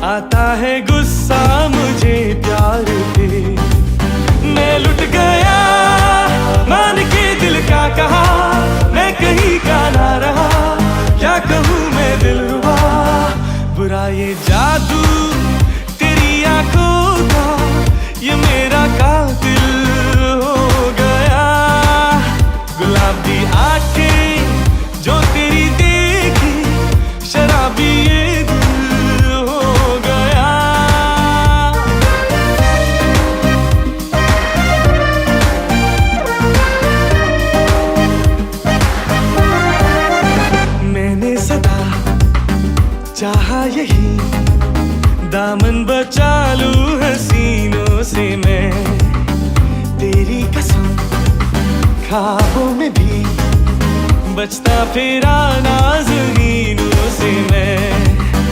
आता है गुस्सा मुझे प्यार पे, मैं लुट गया मान के दिल का कहा, मैं कहीं का ना रहा, क्या कहूँ मैं दिलरुबा। बुरा ये जादू तेरी आंखों का, ये मेरा कातिल हो गया। गुलाबी आंखें जो तेरी देखी, शराबी ये दिल हो गया। मैंने सदा चाहा यही, दामन बचा लूं हसीनों से मैं, तेरी कसम ख्वाबों में भी बचता फिरा नाज़नीनों से मैं।